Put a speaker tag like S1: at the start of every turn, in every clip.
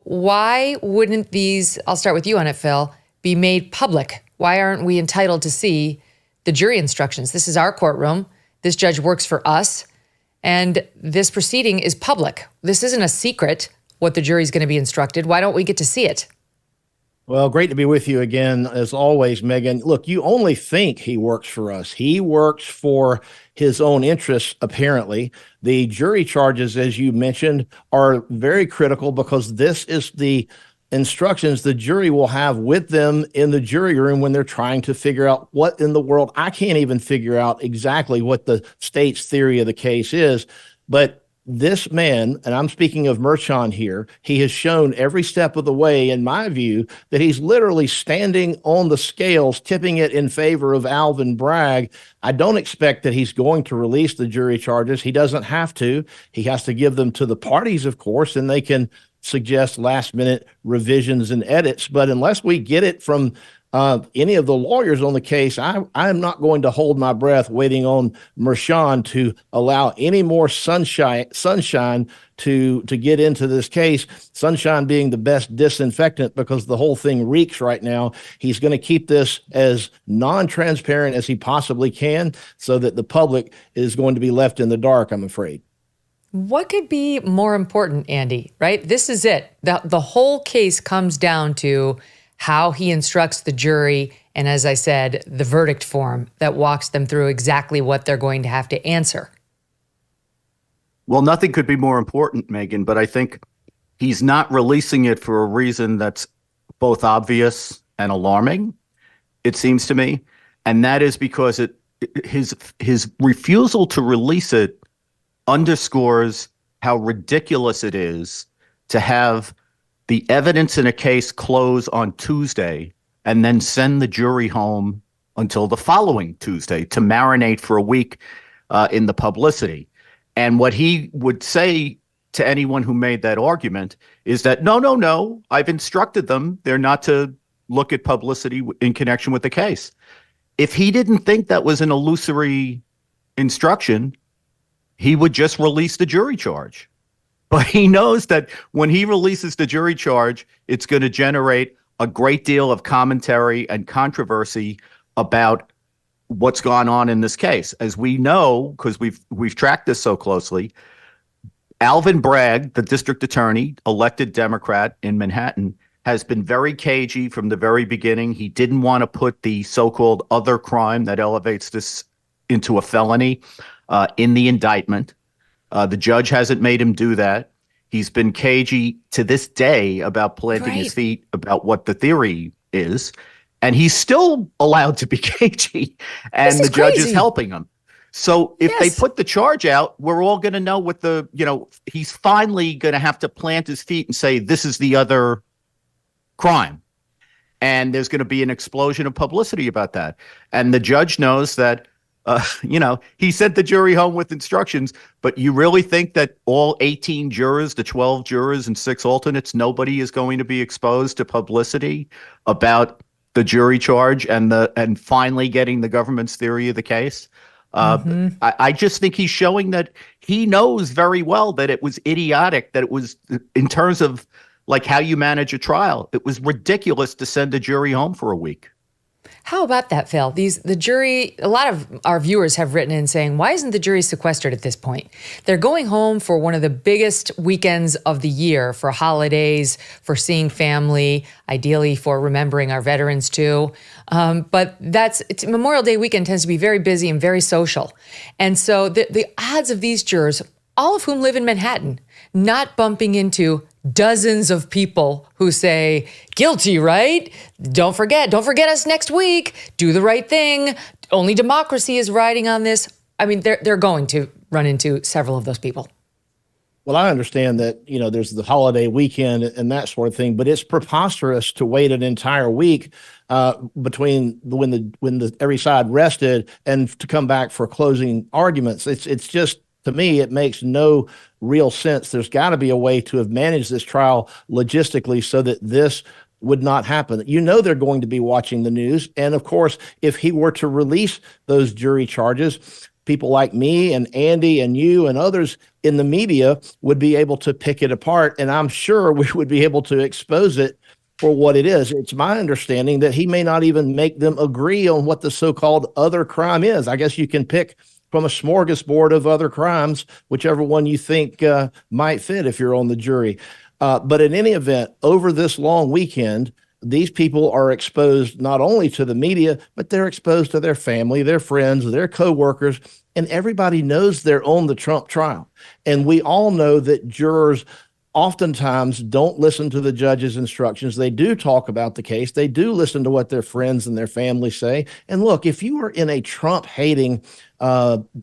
S1: Why wouldn't these, I'll start with you on it, Phil, be made public? Why aren't we entitled to see the jury instructions? This is our courtroom. This judge works for us. And this proceeding is public. This isn't a secret what the jury's going to be instructed. Why don't we get to see it?
S2: Well, great to be with you again, as always, Megyn. Look, you only think he works for us. He works for his own interests, apparently. The jury charges, as you mentioned, are very critical because this is the instructions the jury will have with them in the jury room when they're trying to figure out what in the world. I can't even figure out exactly what the state's theory of the case is, but this man, and I'm speaking of Merchan here, he has shown every step of the way, in my view, that he's literally standing on the scales, tipping it in favor of Alvin Bragg. I don't expect that he's going to release the jury charges. He doesn't have to. He has to give them to the parties, of course, and they can suggest last-minute revisions and edits. But unless we get it from any of the lawyers on the case, I'm not going to hold my breath waiting on Merchan to allow any more sunshine to get into this case. Sunshine being the best disinfectant because the whole thing reeks right now. He's going to keep this as non-transparent as he possibly can so that the public is going to be left in the dark, I'm afraid.
S1: What could be more important, Andy, right? This is it. The whole case comes down to how he instructs the jury, and as I said, the verdict form that walks them through exactly what they're going to have to answer.
S3: Well, nothing could be more important, Megyn, but I think he's not releasing it for a reason that's both obvious and alarming, it seems to me. And that is because his refusal to release it underscores how ridiculous it is to have the evidence in a case close on Tuesday and then send the jury home until the following Tuesday to marinate for a week in the publicity. And what he would say to anyone who made that argument is that, no, I've instructed them. They're not to look at publicity in connection with the case. If he didn't think that was an illusory instruction, he would just release the jury charge. But he knows that when he releases the jury charge, it's going to generate a great deal of commentary and controversy about what's gone on in this case. As we know, because we've tracked this so closely, Alvin Bragg, the district attorney, elected Democrat in Manhattan, has been very cagey from the very beginning. He didn't want to put the so-called other crime that elevates this into a felony in the indictment. The judge hasn't made him do that. He's been cagey to this day about planting his feet about what the theory is. And he's still allowed to be cagey. And the judge is helping him. So if they put the charge out, we're all going to know what he's finally going to have to plant his feet and say, this is the other crime. And there's going to be an explosion of publicity about that. And the judge knows that he sent the jury home with instructions, but you really think that all 18 jurors, the 12 jurors and 6 alternates, nobody is going to be exposed to publicity about the jury charge and finally getting the government's theory of the case? I just think he's showing that he knows very well that it was idiotic, that it was, in terms of like how you manage a trial, it was ridiculous to send a jury home for a week.
S1: How about that, Phil? The jury, a lot of our viewers have written in saying, why isn't the jury sequestered at this point? They're going home for one of the biggest weekends of the year, for holidays, for seeing family, ideally for remembering our veterans too. But Memorial Day weekend tends to be very busy and very social. And so the odds of these jurors, all of whom live in Manhattan, not bumping into dozens of people who say, guilty, right? Don't forget us next week. Do the right thing. Only democracy is riding on this. I mean, they're going to run into several of those people.
S2: Well, I understand that, there's the holiday weekend and that sort of thing, but it's preposterous to wait an entire week between when every side rested and to come back for closing arguments. It's just, to me, it makes no real sense. There's got to be a way to have managed this trial logistically so that this would not happen. They're going to be watching the news. And of course, if he were to release those jury charges, people like me and Andy and you and others in the media would be able to pick it apart. And I'm sure we would be able to expose it for what it is. It's my understanding that he may not even make them agree on what the so-called other crime is. I guess you can pick from a smorgasbord of other crimes, whichever one you think might fit if you're on the jury. But in any event, over this long weekend, these people are exposed not only to the media, but they're exposed to their family, their friends, their coworkers, and everybody knows they're on the Trump trial. And we all know that jurors oftentimes don't listen to the judge's instructions. They do talk about the case. They do listen to what their friends and their family say. And look, if you are in a Trump-hating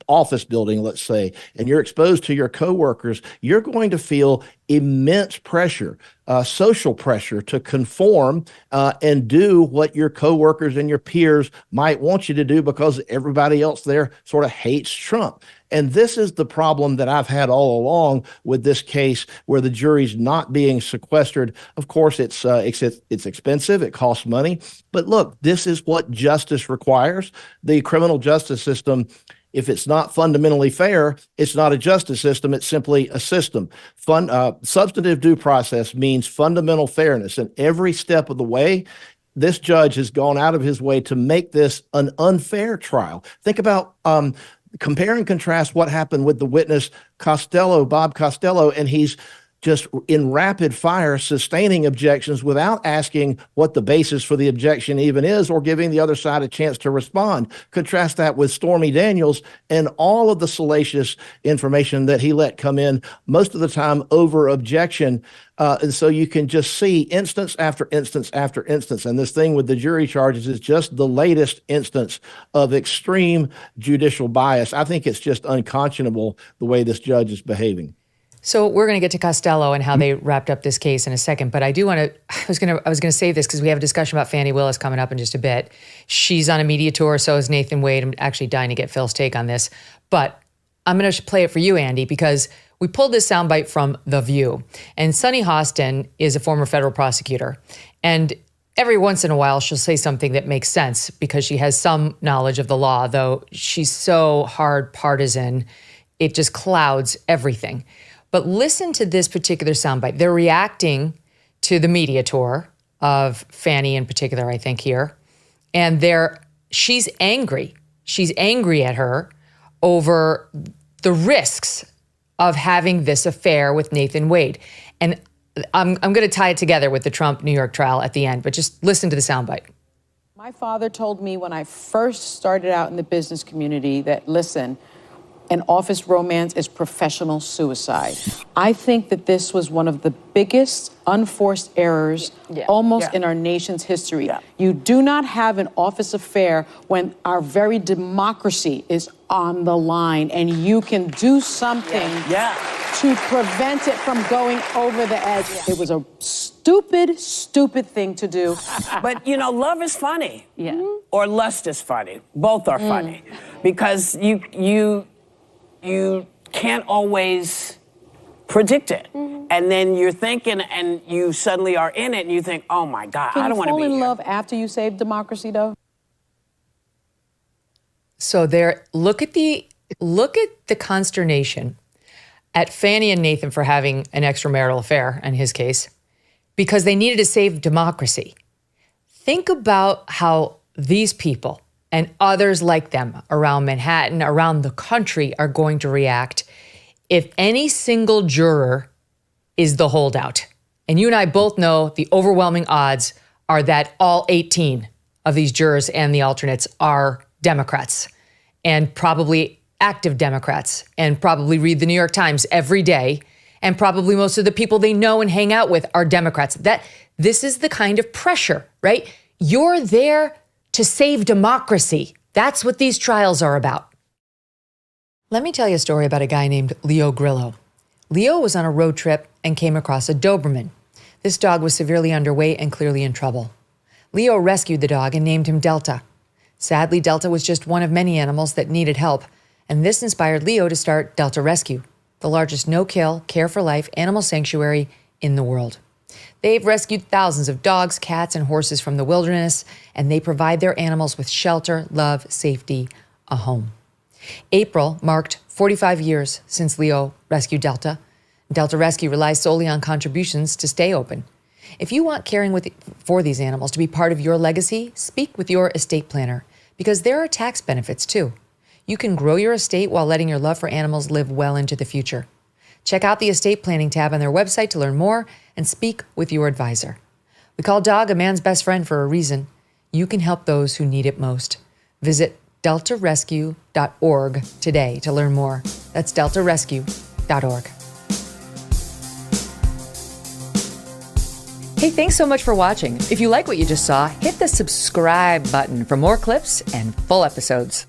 S2: office building, let's say, and you're exposed to your coworkers, you're going to feel immense pressure, social pressure to conform and do what your coworkers and your peers might want you to do because everybody else there sort of hates Trump. And this is the problem that I've had all along with this case where the jury's not being sequestered. Of course, it's expensive. It costs money. But look, this is what justice requires. The criminal justice system, if it's not fundamentally fair, it's not a justice system. It's simply a system. Substantive due process means fundamental fairness. And every step of the way, this judge has gone out of his way to make this an unfair trial. Think about compare and contrast what happened with the witness Bob Costello, and he's just in rapid fire sustaining objections without asking what the basis for the objection even is or giving the other side a chance to respond. Contrast that with Stormy Daniels and all of the salacious information that he let come in, most of the time over objection. And so you can just see instance after instance after instance. And this thing with the jury charges is just the latest instance of extreme judicial bias. I think it's just unconscionable the way this judge is behaving.
S1: So we're going to get to Costello and how they wrapped up this case in a second, but I do want to. I was going to save this because we have a discussion about Fani Willis coming up in just a bit. She's on a media tour, so is Nathan Wade. I'm actually dying to get Phil's take on this, but I'm going to play it for you, Andy, because we pulled this soundbite from The View, and Sunny Hostin is a former federal prosecutor, and every once in a while she'll say something that makes sense because she has some knowledge of the law, though she's so hard partisan, it just clouds everything. But listen to this particular soundbite. They're reacting to the media tour of Fani in particular, I think here. And she's angry. She's angry at her over the risks of having this affair with Nathan Wade. And I'm going to tie it together with the Trump New York trial at the end, but just listen to the soundbite.
S4: My father told me when I first started out in the business community that, listen, an office romance is professional suicide. I think that this was one of the biggest unforced errors in our nation's history. Yeah. You do not have an office affair when our very democracy is on the line and you can do something to prevent it from going over the edge. It was a stupid thing to do.
S5: But, love is funny. Yeah. Or lust is funny. Both are funny. Because you can't always predict it. Mm-hmm. And then you're thinking and you suddenly are in it and you think, oh my God, I don't want to be here.
S4: Can you fall in love after you save democracy though?
S1: So look at the consternation at Fani and Nathan for having an extramarital affair in his case, because they needed to save democracy. Think about how these people and others like them around Manhattan, around the country are going to react if any single juror is the holdout. And you and I both know the overwhelming odds are that all 18 of these jurors and the alternates are Democrats, and probably active Democrats, and probably read the New York Times every day, and probably most of the people they know and hang out with are Democrats. This is the kind of pressure, right? You're there to save democracy. That's what these trials are about. Let me tell you a story about a guy named Leo Grillo. Leo was on a road trip and came across a Doberman. This dog was severely underweight and clearly in trouble. Leo rescued the dog and named him Delta. Sadly, Delta was just one of many animals that needed help, and this inspired Leo to start Delta Rescue, the largest no-kill, care-for-life animal sanctuary in the world. They've rescued thousands of dogs, cats, and horses from the wilderness, and they provide their animals with shelter, love, safety, a home. April marked 45 years since Leo rescued Delta. Delta Rescue relies solely on contributions to stay open. If you want caring for these animals to be part of your legacy, speak with your estate planner, because there are tax benefits too. You can grow your estate while letting your love for animals live well into the future. Check out the estate planning tab on their website to learn more and speak with your advisor. We call dog a man's best friend for a reason. You can help those who need it most. Visit deltarescue.org today to learn more. That's deltarescue.org. Hey, thanks so much for watching. If you like what you just saw, hit the subscribe button for more clips and full episodes.